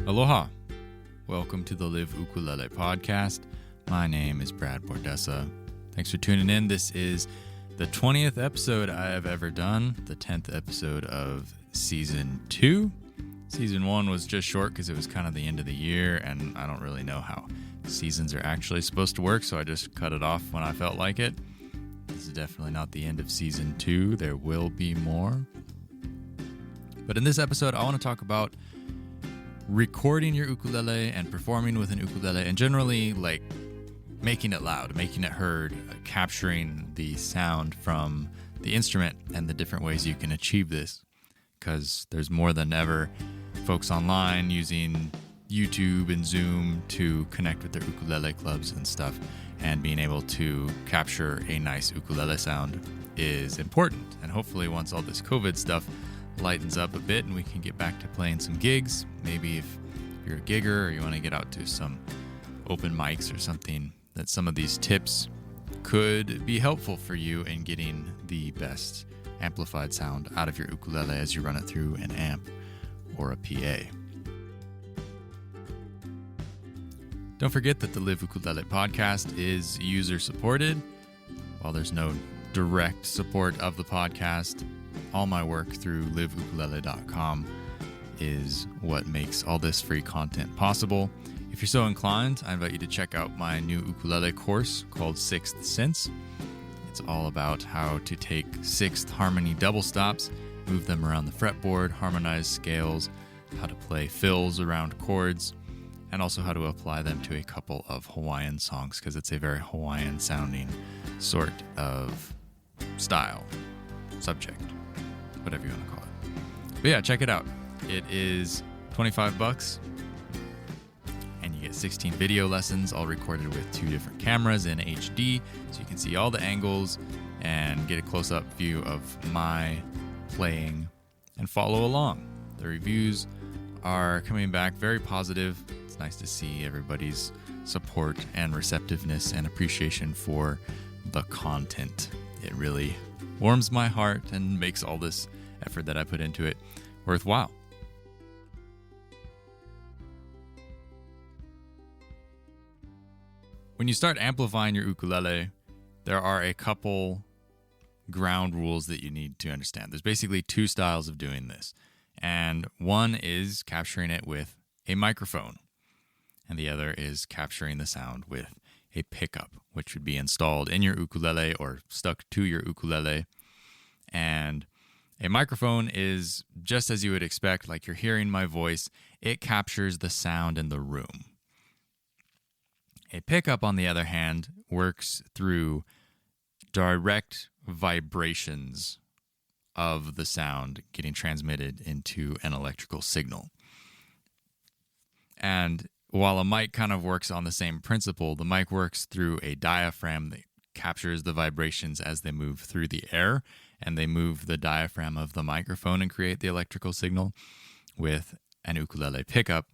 Aloha. Welcome to the Live Ukulele podcast. My name is Brad Bordessa. Thanks for tuning in. This is the 20th episode I have ever done, the 10th episode of Season 2. Season 1 was just short because it was kind of the end of the year, and I don't really know how seasons are actually supposed to work, so I just cut it off when I felt like it. This is definitely not the end of Season 2. There will be more. But in this episode, I want to talk about recording your ukulele and performing with an ukulele, and generally like making it loud, making it heard, capturing the sound from the instrument and the different ways you can achieve this. Because there's more than ever folks online using YouTube and Zoom to connect with their ukulele clubs and stuff, and being able to capture a nice ukulele sound is important. And hopefully once all this COVID stuff lightens up a bit and we can get back to playing some gigs, maybe if you're a gigger or you want to get out to some open mics or something, that some of these tips could be helpful for you in getting the best amplified sound out of your ukulele as you run it through an amp or a PA. Don't forget that the Live Ukulele podcast is user supported. While there's no direct support of the podcast, all my work through liveukulele.com is what makes all this free content possible. If you're so inclined, I invite you to check out my new ukulele course called Sixth Sense. It's all about how to take sixth harmony double stops, move them around the fretboard, harmonize scales, how to play fills around chords, and also how to apply them to a couple of Hawaiian songs, because it's a very Hawaiian sounding sort of style, subject, whatever you want to call it. But yeah, check it out. It is $25, and you get 16 video lessons, all recorded with 2 different cameras in HD, so you can see all the angles and get a close-up view of my playing and follow along. The reviews are coming back very positive. It's nice to see everybody's support and receptiveness and appreciation for the content. It really warms my heart and makes all this effort that I put into it worthwhile. When you start amplifying your ukulele, there are a couple ground rules that you need to understand. There's basically 2 styles of doing this. And one is capturing it with a microphone, and the other is capturing the sound with a pickup, which would be installed in your ukulele or stuck to your ukulele. And a microphone is just as you would expect, like you're hearing my voice. It captures the sound in the room. A pickup, on the other hand, works through direct vibrations of the sound getting transmitted into an electrical signal. And while a mic kind of works on the same principle, the mic works through a diaphragm that captures the vibrations as they move through the air, and they move the diaphragm of the microphone and create the electrical signal. With an ukulele pickup,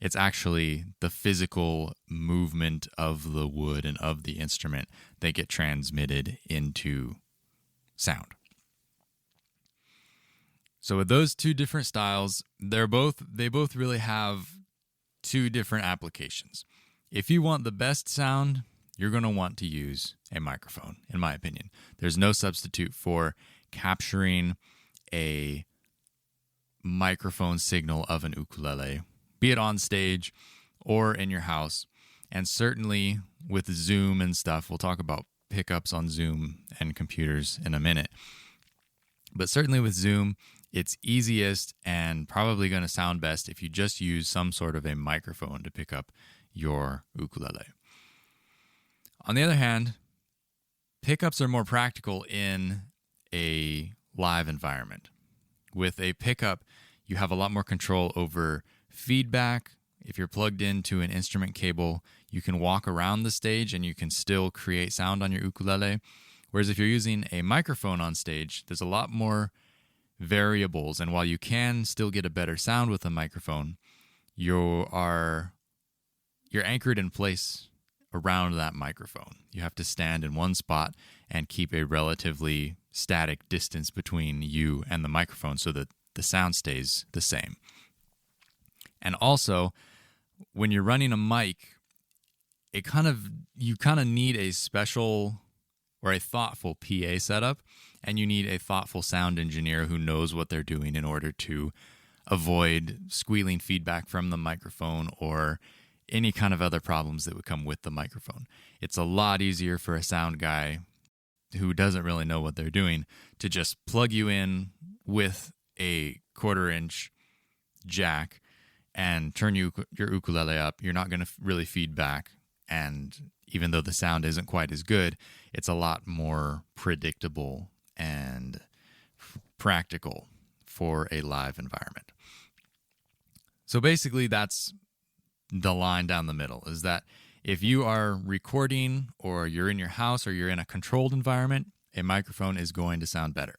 it's actually the physical movement of the wood and of the instrument that get transmitted into sound. So with those 2 different styles, they both really have 2 different applications. If you want the best sound, you're going to want to use a microphone, in my opinion. There's no substitute for capturing a microphone signal of an ukulele, be it on stage or in your house. And certainly with Zoom and stuff, we'll talk about pickups on Zoom and computers in a minute. But certainly with Zoom, it's easiest and probably going to sound best if you just use some sort of a microphone to pick up your ukulele. On the other hand, pickups are more practical in a live environment. With a pickup, you have a lot more control over feedback. If you're plugged into an instrument cable, you can walk around the stage and you can still create sound on your ukulele. Whereas if you're using a microphone on stage, there's a lot more variables, and while you can still get a better sound with a microphone, you're anchored in place around that microphone. You have to stand in one spot and keep a relatively static distance between you and the microphone so that the sound stays the same. And also, when you're running a mic, you kind of need a special or a thoughtful PA setup, and you need a thoughtful sound engineer who knows what they're doing in order to avoid squealing feedback from the microphone or any kind of other problems that would come with the microphone. It's a lot easier for a sound guy who doesn't really know what they're doing to just plug you in with a 1/4-inch jack and turn your ukulele up. You're not going to really feedback. And even though the sound isn't quite as good, it's a lot more predictable and practical for a live environment. So basically, that's the line down the middle, is that if you are recording or you're in your house or you're in a controlled environment, a microphone is going to sound better.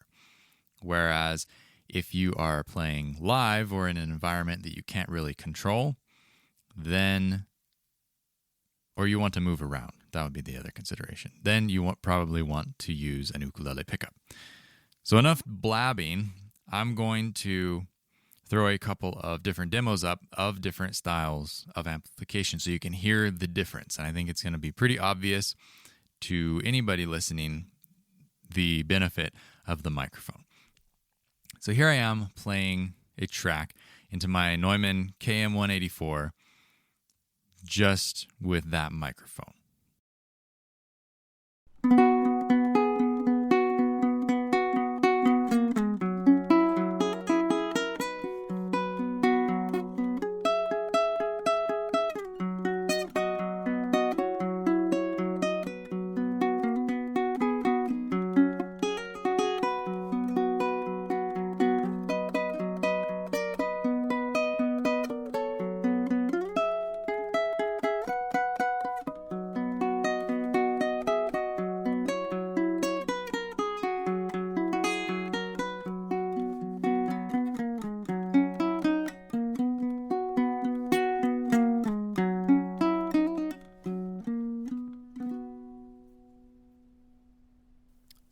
Whereas if you are playing live or in an environment that you can't really control, or you want to move around, that would be the other consideration. Then you probably want to use an ukulele pickup. So enough blabbing. I'm going to throw a couple of different demos up of different styles of amplification so you can hear the difference. And I think it's going to be pretty obvious to anybody listening the benefit of the microphone. So here I am playing a track into my Neumann KM184 just with that microphone.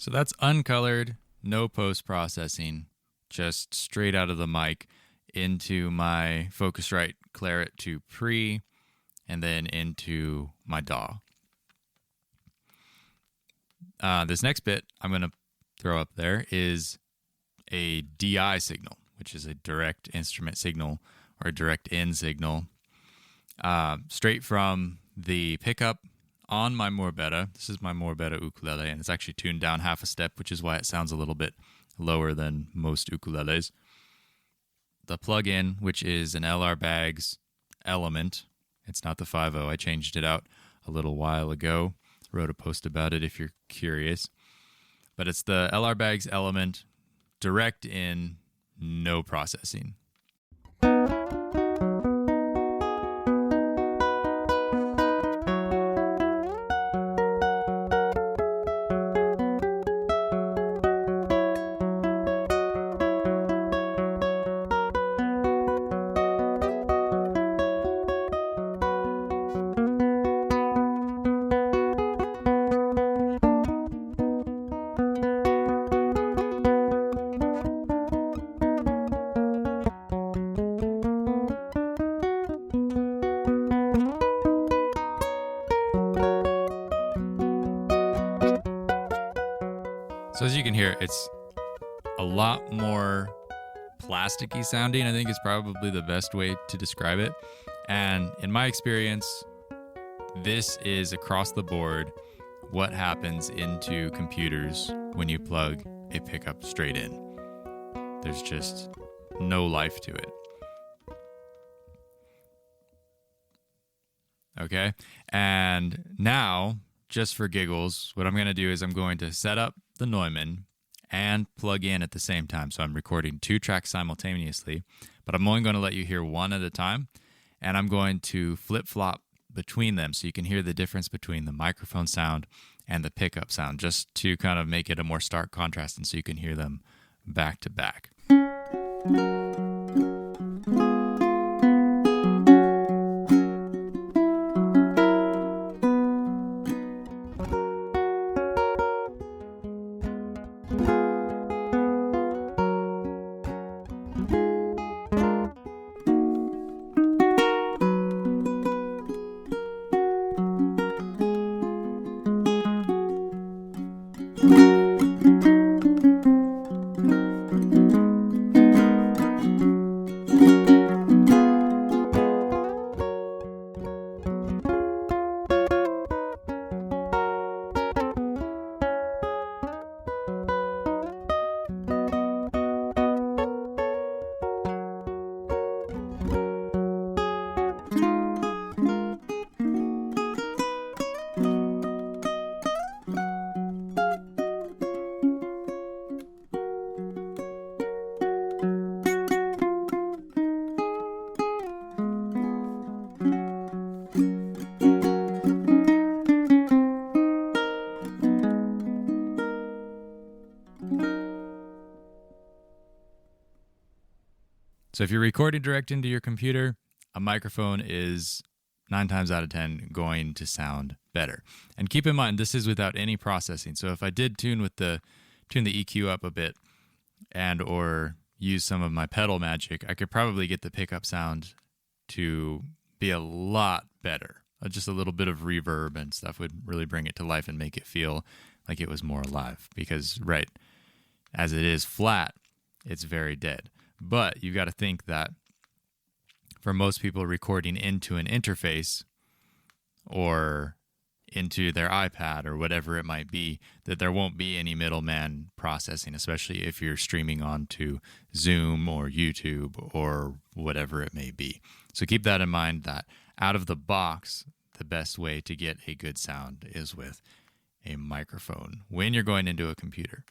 So that's uncolored, no post-processing, just straight out of the mic into my Focusrite Claret 2 Pre, and then into my DAW. This next bit I'm going to throw up there is a DI signal, which is a direct instrument signal or a direct in signal, straight from the pickup on my Morbetta. This is my Morbetta ukulele, and it's actually tuned down half a step, which is why it sounds a little bit lower than most ukuleles. The plug-in, which is an LR Baggs Element. It's not the 5.0. I changed it out a little while ago. Wrote a post about it if you're curious. But it's the LR Baggs Element, direct in, no processing. So as you can hear, it's a lot more plasticky sounding. I think is probably the best way to describe it. And in my experience, this is across the board what happens into computers when you plug a pickup straight in. There's just no life to it. Okay, and now, just for giggles, what I'm going to do is I'm going to set up the Neumann and plug in at the same time. So I'm recording 2 tracks simultaneously, but I'm only going to let you hear one at a time, and I'm going to flip-flop between them so you can hear the difference between the microphone sound and the pickup sound, just to kind of make it a more stark contrast and so you can hear them back to back. So if you're recording direct into your computer, a microphone is 9 times out of 10 going to sound better. And keep in mind, this is without any processing. So if I did tune the EQ up a bit and or use some of my pedal magic, I could probably get the pickup sound to be a lot better. Just a little bit of reverb and stuff would really bring it to life and make it feel like it was more alive. Because, right, as it is flat, it's very dead. But you've got to think that for most people recording into an interface or into their iPad or whatever it might be, that there won't be any middleman processing, especially if you're streaming onto Zoom or YouTube or whatever it may be. So keep that in mind, that out of the box, the best way to get a good sound is with a microphone when you're going into a computer.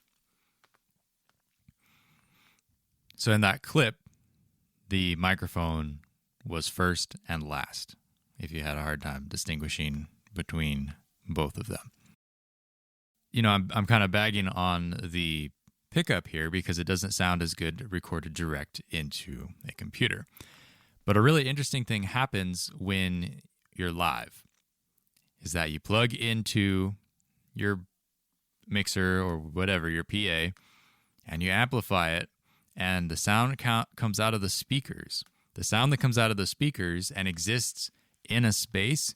So in that clip, the microphone was first and last, if you had a hard time distinguishing between both of them. You know, I'm kind of bagging on the pickup here because it doesn't sound as good recorded direct into a computer. But a really interesting thing happens when you're live, is that you plug into your mixer or whatever, your PA, and you amplify it, and the sound comes out of the speakers. The sound that comes out of the speakers and exists in a space,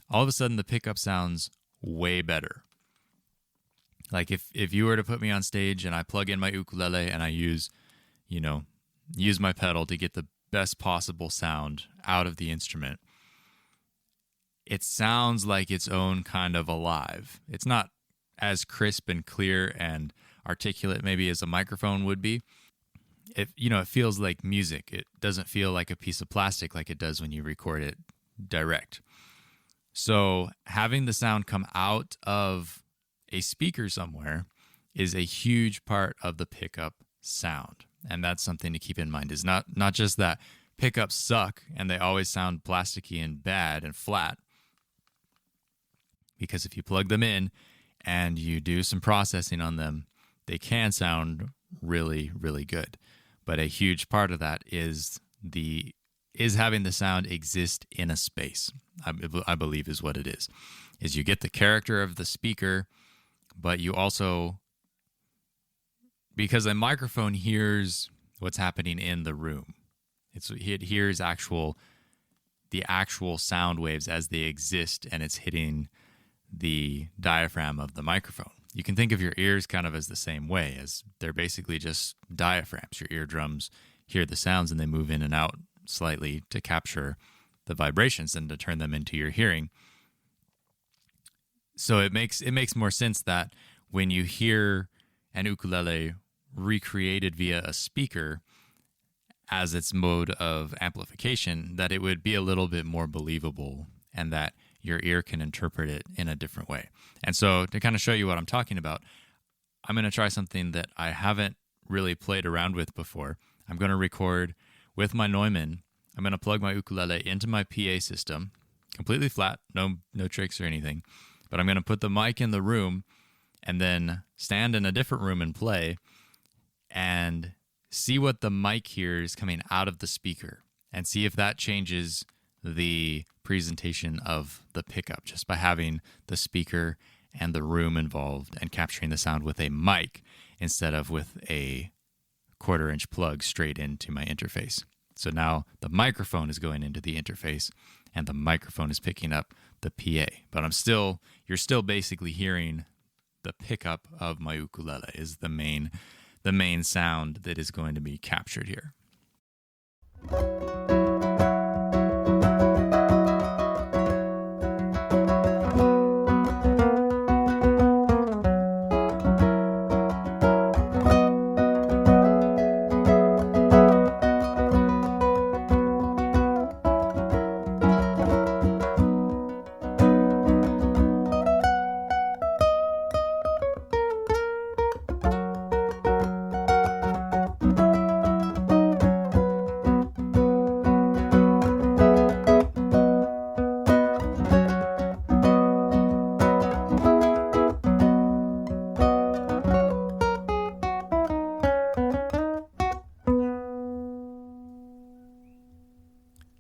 all of a sudden the pickup sounds way better. Like if you were to put me on stage and I plug in my ukulele and I use my pedal to get the best possible sound out of the instrument, it sounds like its own kind of alive. It's not as crisp and clear and articulate maybe as a microphone would be. It feels like music. It doesn't feel like a piece of plastic like it does when you record it direct. So having the sound come out of a speaker somewhere is a huge part of the pickup sound. And that's something to keep in mind, is not just that pickups suck and they always sound plasticky and bad and flat. Because if you plug them in and you do some processing on them, they can sound really, really good. But a huge part of that is having the sound exist in a space, I believe is what it is. Is you get the character of the speaker, but you also, because a microphone hears what's happening in the room. It hears the actual sound waves as they exist, and it's hitting the diaphragm of the microphone. You can think of your ears kind of as the same way, as they're basically just diaphragms. Your eardrums hear the sounds and they move in and out slightly to capture the vibrations and to turn them into your hearing. So it makes more sense that when you hear an ukulele recreated via a speaker as its mode of amplification, that it would be a little bit more believable and that your ear can interpret it in a different way. And so to kind of show you what I'm talking about, I'm going to try something that I haven't really played around with before. I'm going to record with my Neumann. I'm going to plug my ukulele into my PA system, completely flat, no tricks or anything. But I'm going to put the mic in the room and then stand in a different room and play and see what the mic hears coming out of the speaker and see if that changes the presentation of the pickup just by having the speaker and the room involved and capturing the sound with a mic instead of with a 1/4-inch plug straight into my interface. So now the microphone is going into the interface and the microphone is picking up the PA. But you're still basically hearing the pickup of my ukulele is the main sound that is going to be captured here.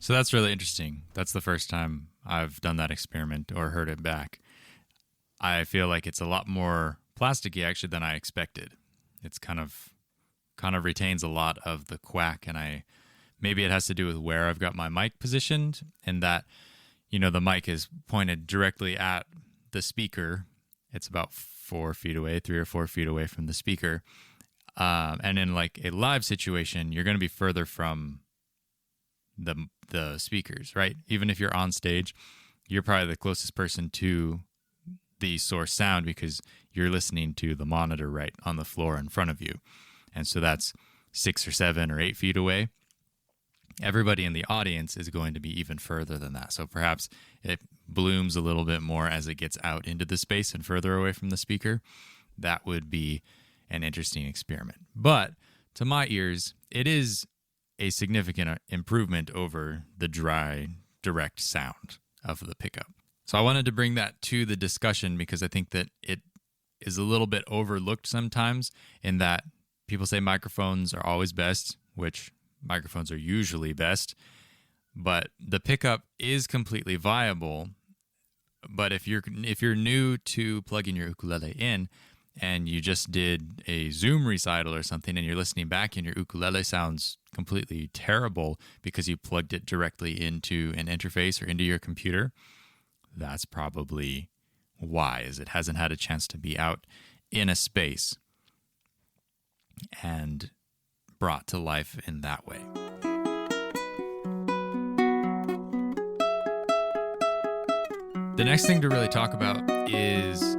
So that's really interesting. That's the first time I've done that experiment or heard it back. I feel like it's a lot more plasticky actually than I expected. It's kind of retains a lot of the quack, and maybe it has to do with where I've got my mic positioned, and that, the mic is pointed directly at the speaker. It's about 4 feet away, 3 or 4 feet away from the speaker. And in like a live situation, you're going to be further from the speakers, right? Even if you're on stage, you're probably the closest person to the source sound because you're listening to the monitor right on the floor in front of you. And so that's 6 or 7 or 8 feet away. Everybody in the audience is going to be even further than that. So perhaps it blooms a little bit more as it gets out into the space and further away from the speaker. That would be an interesting experiment. But to my ears, it is a significant improvement over the dry, direct sound of the pickup. So I wanted to bring that to the discussion because I think that it is a little bit overlooked sometimes, in that people say microphones are always best, which microphones are usually best, but the pickup is completely viable. But if you're new to plugging your ukulele in and you just did a Zoom recital or something and you're listening back and your ukulele sounds completely terrible because you plugged it directly into an interface or into your computer, that's probably why, is it hasn't had a chance to be out in a space and brought to life in that way. The next thing to really talk about is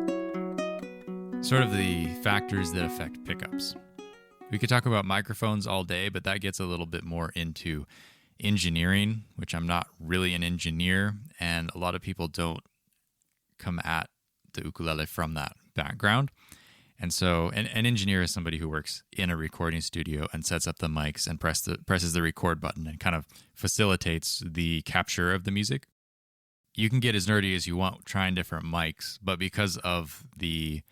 sort of the factors that affect pickups. We could talk about microphones all day, but that gets a little bit more into engineering, which I'm not really an engineer, and a lot of people don't come at the ukulele from that background. And so an engineer is somebody who works in a recording studio and sets up the mics and presses the record button and kind of facilitates the capture of the music. You can get as nerdy as you want trying different mics, but because of the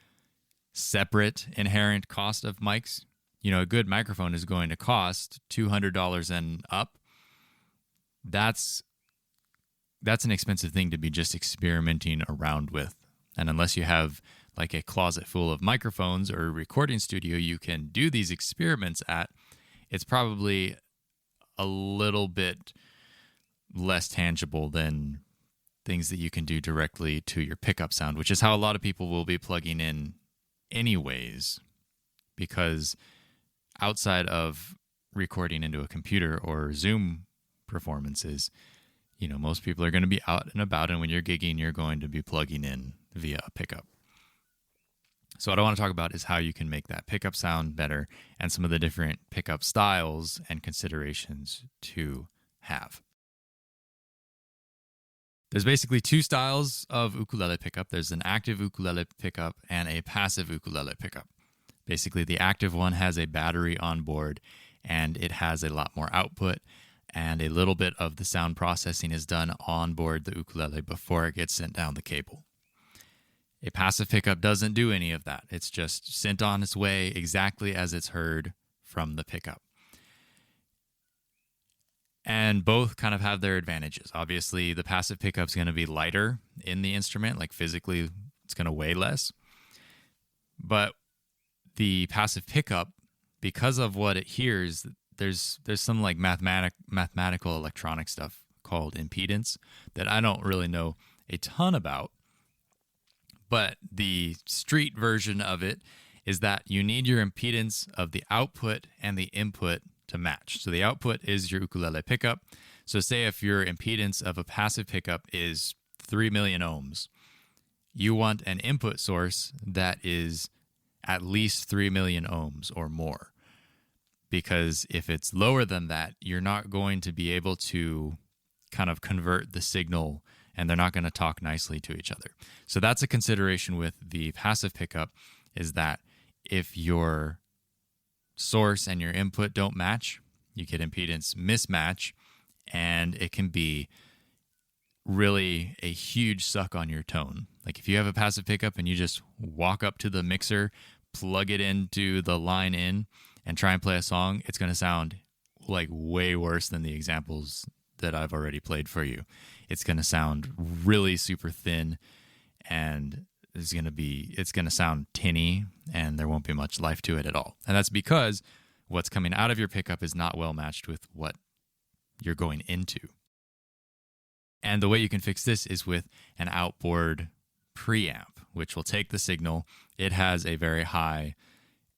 separate inherent cost of mics, a good microphone is going to cost $200 and up. That's an expensive thing to be just experimenting around with. And unless you have like a closet full of microphones or a recording studio you can do these experiments at, it's probably a little bit less tangible than things that you can do directly to your pickup sound, which is how a lot of people will be plugging in anyways, because outside of recording into a computer or Zoom performances, most people are going to be out and about, and when you're gigging, you're going to be plugging in via a pickup. So what I want to talk about is how you can make that pickup sound better and some of the different pickup styles and considerations to have. There's basically 2 styles of ukulele pickup. There's an active ukulele pickup and a passive ukulele pickup. Basically, the active one has a battery on board and it has a lot more output, and a little bit of the sound processing is done on board the ukulele before it gets sent down the cable. A passive pickup doesn't do any of that. It's just sent on its way exactly as it's heard from the pickup. And both kind of have their advantages. Obviously, the passive pickup's going to be lighter in the instrument, like physically it's going to weigh less. But the passive pickup, because of what it hears, there's some like mathematical electronic stuff called impedance that I don't really know a ton about. But the street version of it is that you need your impedance of the output and the input to match. So the output is your ukulele pickup. So say if your impedance of a passive pickup is 3 million ohms, you want an input source that is at least 3 million ohms or more. Because if it's lower than that, you're not going to be able to kind of convert the signal, and they're not going to talk nicely to each other. So that's a consideration with the passive pickup, is that if your source and your input don't match, you get impedance mismatch, and it can be really a huge suck on your tone. Like if you have a passive pickup and you just walk up to the mixer, plug it into the line in, and try and play a song, it's going to sound like way worse than the examples that I've already played for you. It's going to sound really super thin, and it's going to sound tinny, and there won't be much life to it at all. And that's because what's coming out of your pickup is not well matched with what you're going into. And the way you can fix this is with an outboard preamp, which will take the signal. It has a very high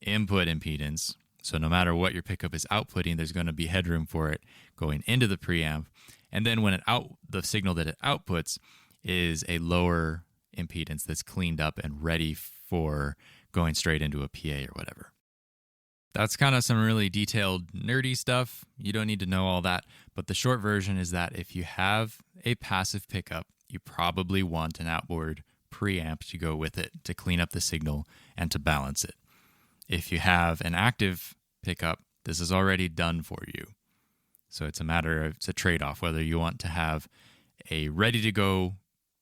input impedance, so no matter what your pickup is outputting, there's going to be headroom for it going into the preamp. And then when the signal that it outputs is a lower impedance that's cleaned up and ready for going straight into a PA or whatever. That's kind of some really detailed, nerdy stuff. You don't need to know all that. But the short version is that if you have a passive pickup, you probably want an outboard preamp to go with it to clean up the signal and to balance it. If you have an active pickup, this is already done for you. So it's a trade-off, whether you want to have a ready-to-go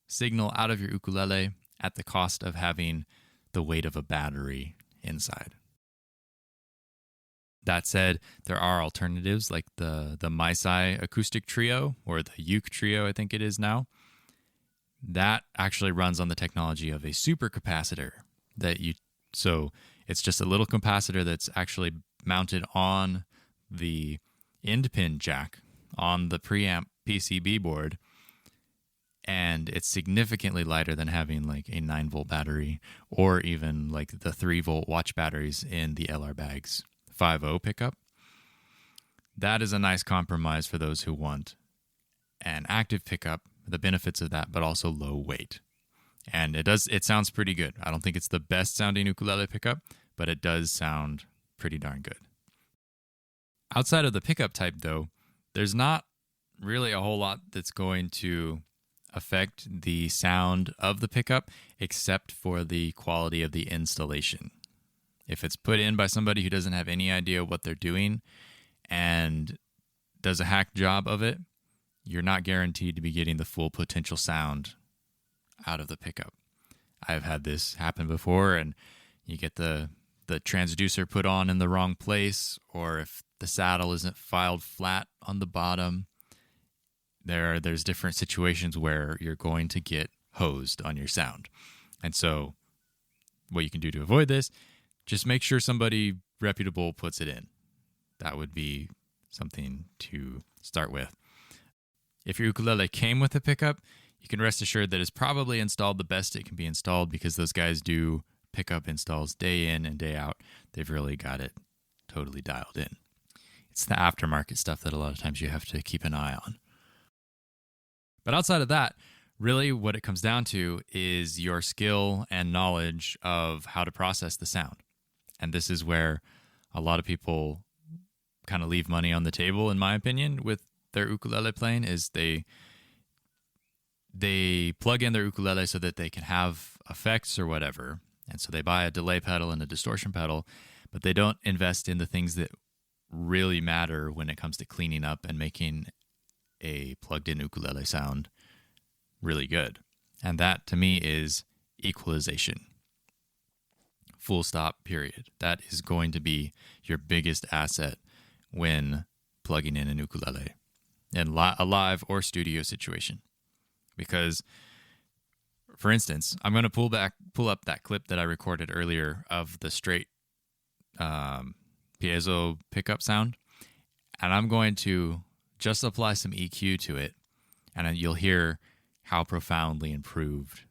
signal out of your ukulele at the cost of having the weight of a battery inside. That said, there are alternatives like the Maisai acoustic trio, or the uke trio, I think it is now. That actually runs on the technology of a supercapacitor. So it's just a little capacitor that's actually mounted on the end pin jack on the preamp PCB board, and it's significantly lighter than having like a 9-volt battery or even like the 3-volt watch batteries in the LR Bags 5.0 pickup. That is a nice compromise for those who want an active pickup, the benefits of that, but also low weight. And it sounds pretty good. I don't think it's the best sounding ukulele pickup, but it does sound pretty darn good. Outside of the pickup type though, there's not really a whole lot that's going to affect the sound of the pickup except for the quality of the installation. If it's put in by somebody who doesn't have any idea what they're doing and does a hack job of it, you're not guaranteed to be getting the full potential sound out of the pickup. I've had this happen before, and you get the transducer put on in the wrong place, or if the saddle isn't filed flat on the bottom, there's different situations where you're going to get hosed on your sound. And so what you can do to avoid this, just make sure somebody reputable puts it in. That would be something to start with. If your ukulele came with a pickup, you can rest assured that it's probably installed the best it can be installed, because those guys do pickup installs day in and day out. They've really got it totally dialed in. It's the aftermarket stuff that a lot of times you have to keep an eye on. But outside of that, really what it comes down to is your skill and knowledge of how to process the sound. And this is where a lot of people kind of leave money on the table, in my opinion, with their ukulele playing, is they plug in their ukulele so that they can have effects or whatever. And so they buy a delay pedal and a distortion pedal, but they don't invest in the things that really matter when it comes to cleaning up and making a plugged-in ukulele sound really good. And that, to me, is equalization. Full stop, period. That is going to be your biggest asset when plugging in an ukulele in a live or studio situation. Because, for instance, I'm going to pull up that clip that I recorded earlier of the straight piezo pickup sound, and I'm going to just apply some EQ to it, and you'll hear how profoundly improved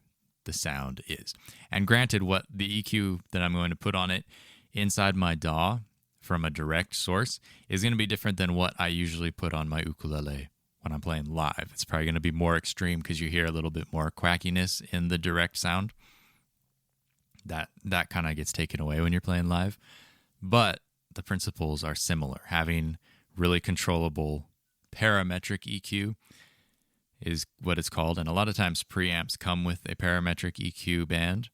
the sound is. And granted, what the EQ that I'm going to put on it inside my DAW from a direct source is going to be different than what I usually put on my ukulele when I'm playing live. It's probably going to be more extreme because you hear a little bit more quackiness in the direct sound. That kind of gets taken away when you're playing live. But the principles are similar. Having really controllable parametric EQ is what it's called. And a lot of times preamps come with a parametric EQ band.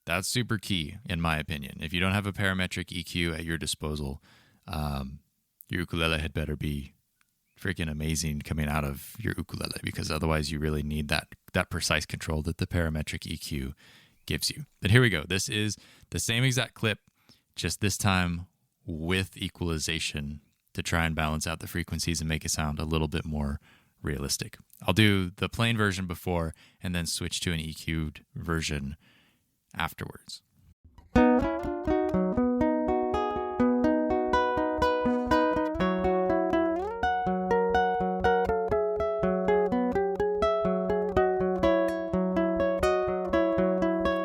That's super key, in my opinion. If you don't have a parametric EQ at your disposal, your ukulele had better be freaking amazing coming out of your ukulele, because otherwise you really need that precise control that the parametric EQ gives you. But here we go. This is the same exact clip, just this time with equalization to try and balance out the frequencies and make it sound a little bit more realistic. I'll do the plain version before and then switch to an EQ'd version afterwards.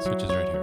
Switches right here.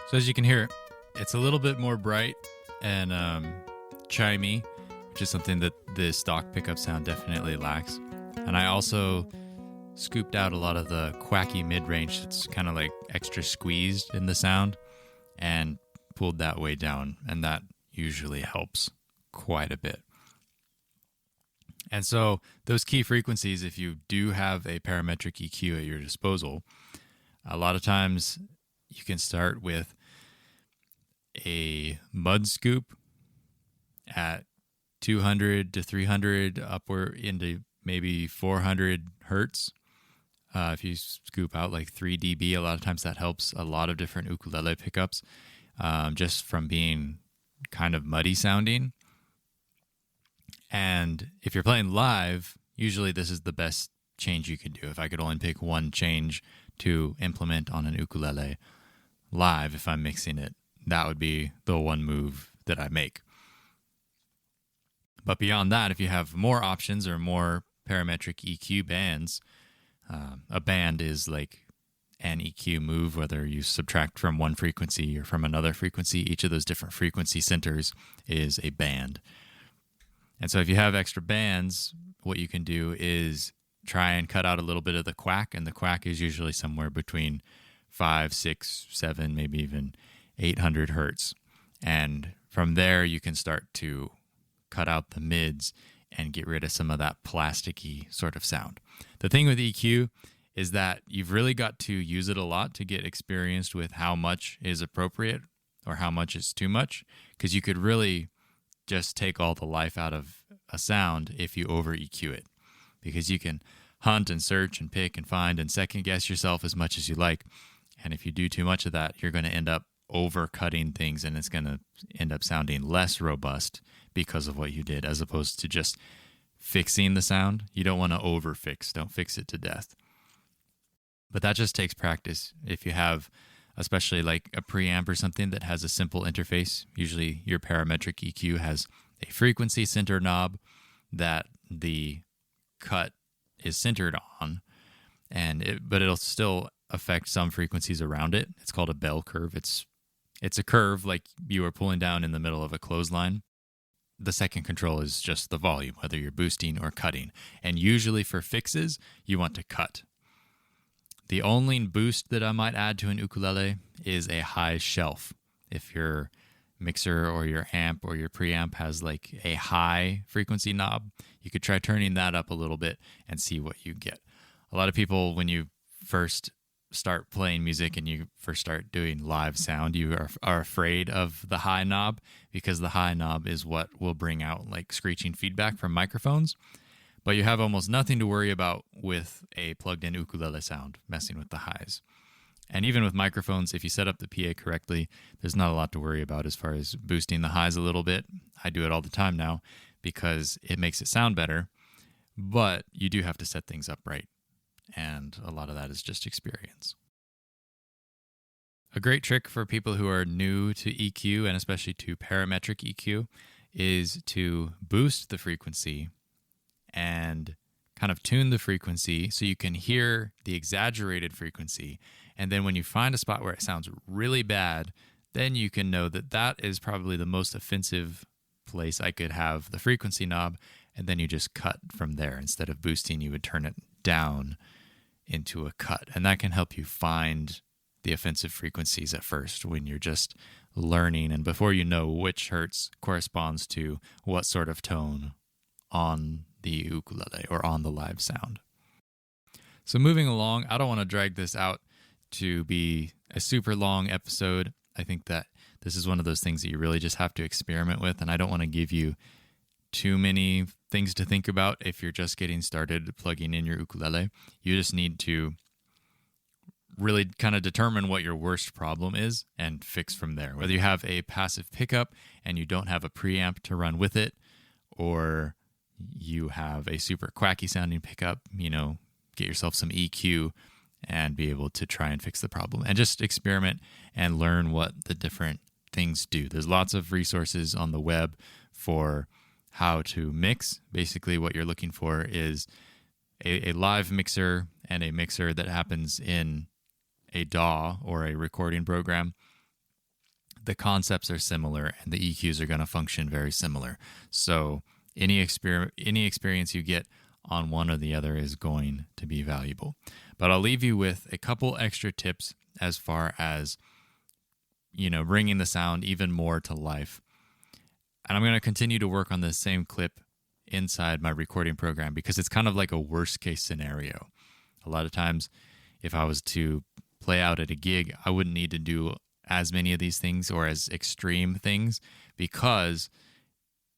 So as you can hear, it's a little bit more bright and chimey, which is something that the stock pickup sound definitely lacks. And I also scooped out a lot of the quacky mid-range that's kind of like extra squeezed in the sound and pulled that way down, and that usually helps quite a bit. And so those key frequencies, if you do have a parametric EQ at your disposal, a lot of times you can start with a mud scoop at 200 to 300 upward into maybe 400 hertz. If you scoop out like 3 dB, a lot of times that helps a lot of different ukulele pickups just from being kind of muddy sounding. And if you're playing live, usually this is the best change you could do. If I could only pick one change to implement on an ukulele live, if I'm mixing it, that would be the one move that I make. But beyond that, if you have more options or more parametric EQ bands, a band is like an EQ move, whether you subtract from one frequency or from another frequency. Each of those different frequency centers is a band. And so if you have extra bands, what you can do is try and cut out a little bit of the quack, and the quack is usually somewhere between 5, 6, 7, maybe even 800 hertz. And from there, you can start to cut out the mids and get rid of some of that plasticky sort of sound. The thing with EQ is that you've really got to use it a lot to get experienced with how much is appropriate or how much is too much, because you could really just take all the life out of a sound if you over EQ it, because you can hunt and search and pick and find and second guess yourself as much as you like. And if you do too much of that, you're going to end up over-cutting things, and it's going to end up sounding less robust because of what you did, as opposed to just fixing the sound. You don't want to over-fix. Don't fix it to death. But that just takes practice. If you have, especially like a preamp or something that has a simple interface, usually your parametric EQ has a frequency center knob that the cut is centered on, but it'll still affect some frequencies around it. It's called a bell curve. It's a curve like you are pulling down in the middle of a clothesline. The second control is just the volume, whether you're boosting or cutting. And usually for fixes, you want to cut. The only boost that I might add to an ukulele is a high shelf. If your mixer or your amp or your preamp has like a high frequency knob, you could try turning that up a little bit and see what you get. A lot of people, when you first start playing music and you first start doing live sound, you are afraid of the high knob, because the high knob is what will bring out like screeching feedback from microphones. But you have almost nothing to worry about with a plugged-in ukulele sound, messing with the highs. And even with microphones, if you set up the PA correctly, there's not a lot to worry about as far as boosting the highs a little bit. I do it all the time now because it makes it sound better, but you do have to set things up right. And a lot of that is just experience. A great trick for people who are new to EQ, and especially to parametric EQ, is to boost the frequency and kind of tune the frequency so you can hear the exaggerated frequency. And then when you find a spot where it sounds really bad, then you can know that that is probably the most offensive place I could have the frequency knob, and then you just cut from there. Instead of boosting, you would turn it down into a cut. And that can help you find the offensive frequencies at first when you're just learning, and before you know which hertz corresponds to what sort of tone on the ukulele or on the live sound. So moving along, I don't want to drag this out to be a super long episode. I think that this is one of those things that you really just have to experiment with, and I don't want to give you too many things to think about if you're just getting started plugging in your ukulele. You just need to really kind of determine what your worst problem is and fix from there. Whether you have a passive pickup and you don't have a preamp to run with it, or you have a super quacky sounding pickup, get yourself some EQ and be able to try and fix the problem. And just experiment and learn what the different things do. There's lots of resources on the web for how to mix. Basically, what you're looking for is a live mixer and a mixer that happens in a DAW or a recording program. The concepts are similar and the EQs are going to function very similar. So any experience you get on one or the other is going to be valuable. But I'll leave you with a couple extra tips as far as, bringing the sound even more to life. And I'm going to continue to work on this same clip inside my recording program because it's kind of like a worst case scenario. A lot of times, if I was to play out at a gig, I wouldn't need to do as many of these things or as extreme things because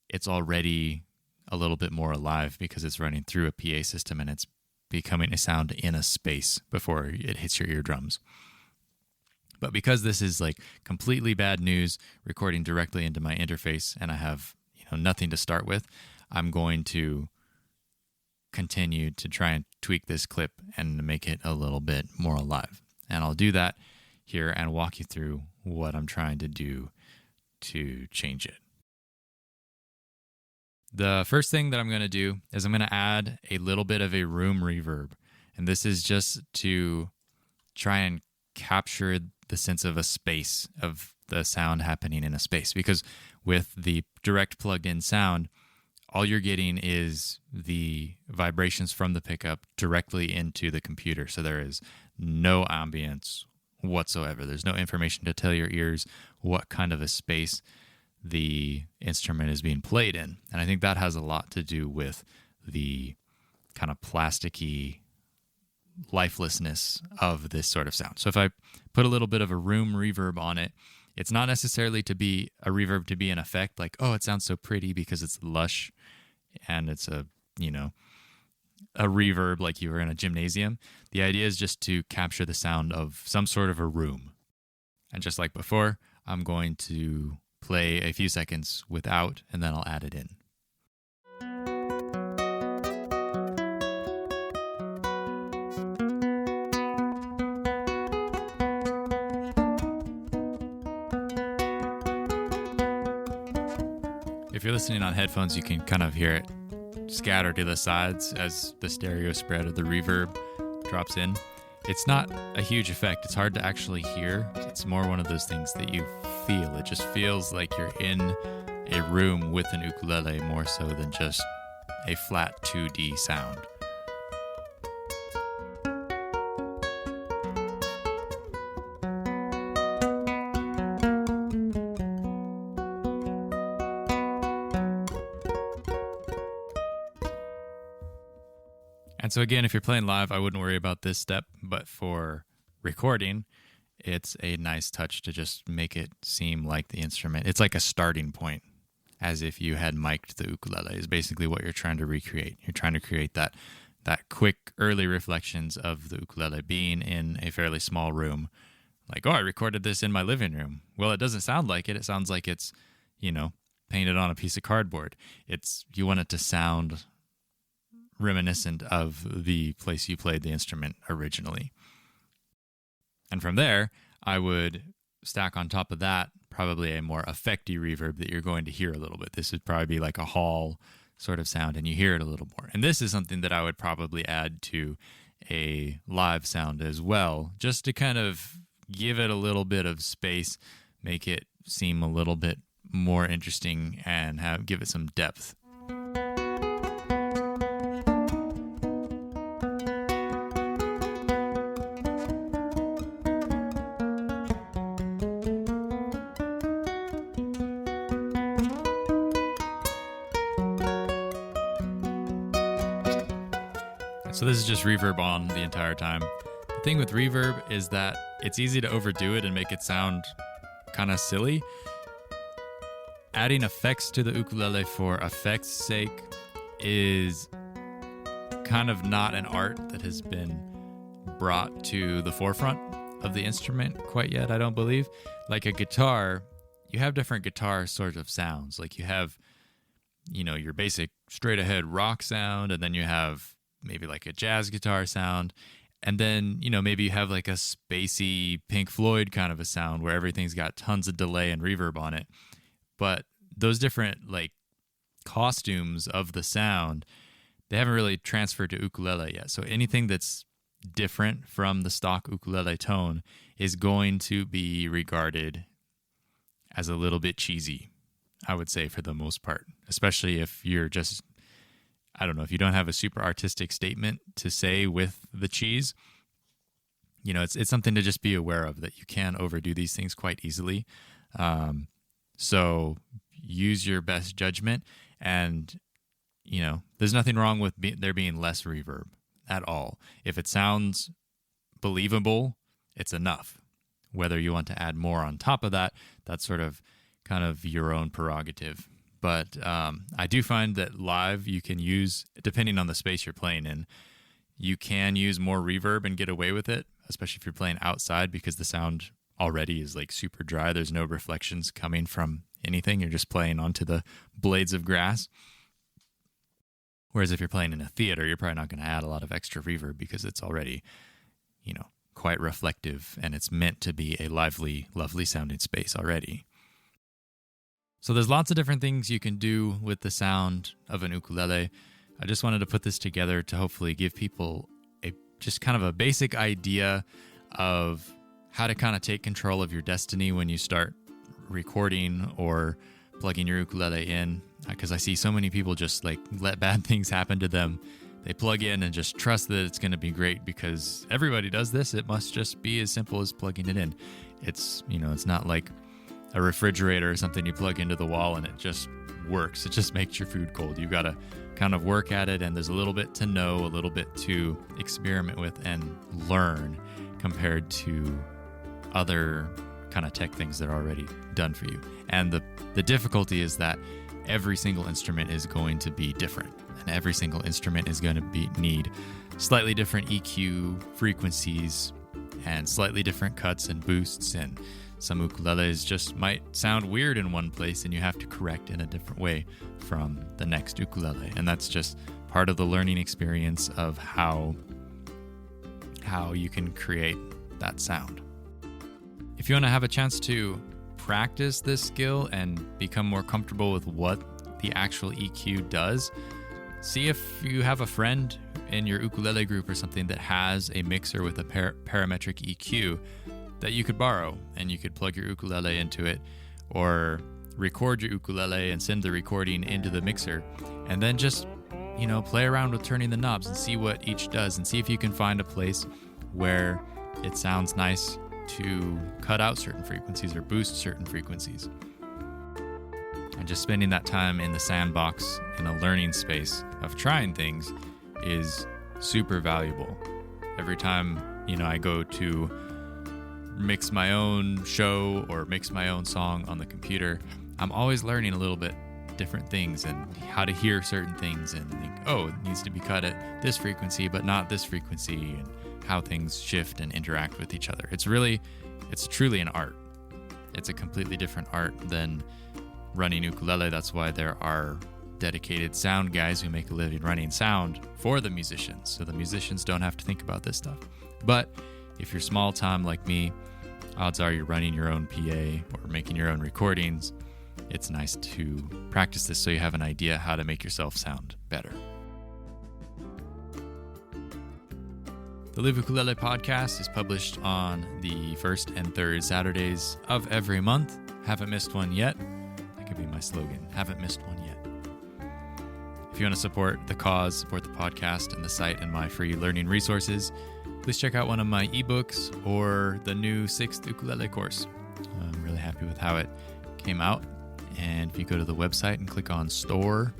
it's already a little bit more alive because it's running through a PA system and it's becoming a sound in a space before it hits your eardrums. But because this is like completely bad news recording directly into my interface and I have nothing to start with, I'm going to continue to try and tweak this clip and make it a little bit more alive. And I'll do that here and walk you through what I'm trying to do to change it. The first thing that I'm going to do is I'm going to add a little bit of a room reverb. And this is just to try and capture the sense of a space, of the sound happening in a space. Because with the direct plugged-in sound, all you're getting is the vibrations from the pickup directly into the computer. So there is no ambience whatsoever. There's no information to tell your ears what kind of a space the instrument is being played in. And I think that has a lot to do with the kind of plasticky lifelessness of this sort of sound. So if I put a little bit of a room reverb on it, it's not necessarily to be a reverb to be an effect like, oh, it sounds so pretty because it's lush and it's a reverb like you were in a gymnasium. The idea is just to capture the sound of some sort of a room. And just like before, I'm going to play a few seconds without, and then I'll add it in. If you're listening on headphones, you can kind of hear it scatter to the sides as the stereo spread of the reverb drops in. It's not a huge effect. It's hard to actually hear. It's more one of those things that you feel. It just feels like you're in a room with an ukulele more so than just a flat 2D sound. And so again, if you're playing live, I wouldn't worry about this step, but for recording, it's a nice touch to just make it seem like the instrument. It's like a starting point, as if you had mic'd the ukulele is basically what you're trying to recreate. You're trying to create that quick early reflections of the ukulele being in a fairly small room. Like, oh, I recorded this in my living room. Well, it doesn't sound like it. It sounds like it's, painted on a piece of cardboard. You want it to sound reminiscent of the place you played the instrument originally. And from there, I would stack on top of that probably a more effecty reverb that you're going to hear a little bit. This would probably be like a hall sort of sound, and you hear it a little more. And this is something that I would probably add to a live sound as well, just to kind of give it a little bit of space, make it seem a little bit more interesting, and give it some depth. So this is just reverb on the entire time. The thing with reverb is that it's easy to overdo it and make it sound kind of silly. Adding effects to the ukulele for effect's sake is kind of not an art that has been brought to the forefront of the instrument quite yet, I don't believe. Like a guitar, you have different guitar sort of sounds. Like you have, your basic straight ahead rock sound, and then you have maybe like a jazz guitar sound. And then, maybe you have like a spacey Pink Floyd kind of a sound where everything's got tons of delay and reverb on it. But those different like costumes of the sound, they haven't really transferred to ukulele yet. So anything that's different from the stock ukulele tone is going to be regarded as a little bit cheesy, I would say, for the most part, especially if you're just, if you don't have a super artistic statement to say with the cheese. It's something to just be aware of, that you can overdo these things quite easily. So use your best judgment, and there's nothing wrong with there being less reverb at all. If it sounds believable, it's enough. Whether you want to add more on top of that, that's sort of kind of your own prerogative. But I do find that live you can use, depending on the space you're playing in, you can use more reverb and get away with it, especially if you're playing outside, because the sound already is like super dry. There's no reflections coming from anything. You're just playing onto the blades of grass. Whereas if you're playing in a theater, you're probably not going to add a lot of extra reverb because it's already, quite reflective, and it's meant to be a lively, lovely sounding space already. So there's lots of different things you can do with the sound of an ukulele. I just wanted to put this together to hopefully give people just kind of a basic idea of how to kind of take control of your destiny when you start recording or plugging your ukulele in. Because I see so many people just like let bad things happen to them. They plug in and just trust that it's going to be great because everybody does this. It must just be as simple as plugging it in. It's not like a refrigerator or something you plug into the wall and it just works. It just makes your food cold. You got to kind of work at it, and there's a little bit to know, a little bit to experiment with and learn compared to other kind of tech things that are already done for you. And the difficulty is that every single instrument is going to be different, and every single instrument is going to need slightly different EQ frequencies and slightly different cuts and boosts, and some ukuleles just might sound weird in one place and you have to correct in a different way from the next ukulele. And that's just part of the learning experience of how you can create that sound. If you want to have a chance to practice this skill and become more comfortable with what the actual EQ does, see if you have a friend in your ukulele group or something that has a mixer with a parametric EQ that you could borrow, and you could plug your ukulele into it, or record your ukulele and send the recording into the mixer, and then just play around with turning the knobs and see what each does, and see if you can find a place where it sounds nice to cut out certain frequencies or boost certain frequencies. And just spending that time in the sandbox in a learning space of trying things is super valuable. Every time I go to mix my own show or mix my own song on the computer, I'm always learning a little bit different things and how to hear certain things and think, oh, it needs to be cut at this frequency but not this frequency, and how things shift and interact with each other. It's truly an art. It's a completely different art than running ukulele. That's why there are dedicated sound guys who make a living running sound for the musicians, so the musicians don't have to think about this stuff. But if you're small time like me, odds are you're running your own PA or making your own recordings. It's nice to practice this so you have an idea how to make yourself sound better. The Live Ukulele podcast is published on the first and third Saturdays of every month. Haven't missed one yet. That could be my slogan. Haven't missed one yet. If you want to support the cause, support the podcast and the site and my free learning resources, please check out one of my ebooks or the new 6th ukulele course. I'm really happy with how it came out. And if you go to the website and click on store,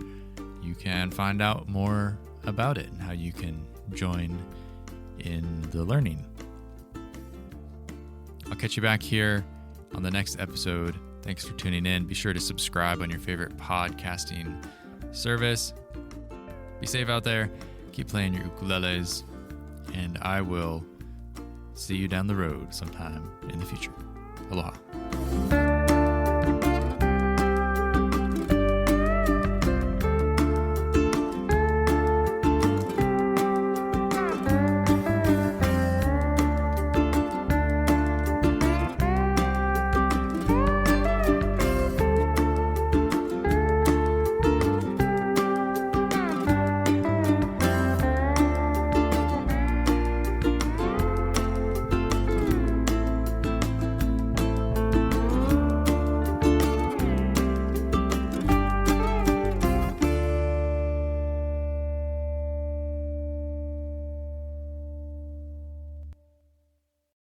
you can find out more about it and how you can join in the learning. I'll catch you back here on the next episode. Thanks for tuning in. Be sure to subscribe on your favorite podcasting service. Be safe out there. Keep playing your ukuleles. And I will see you down the road sometime in the future. Aloha.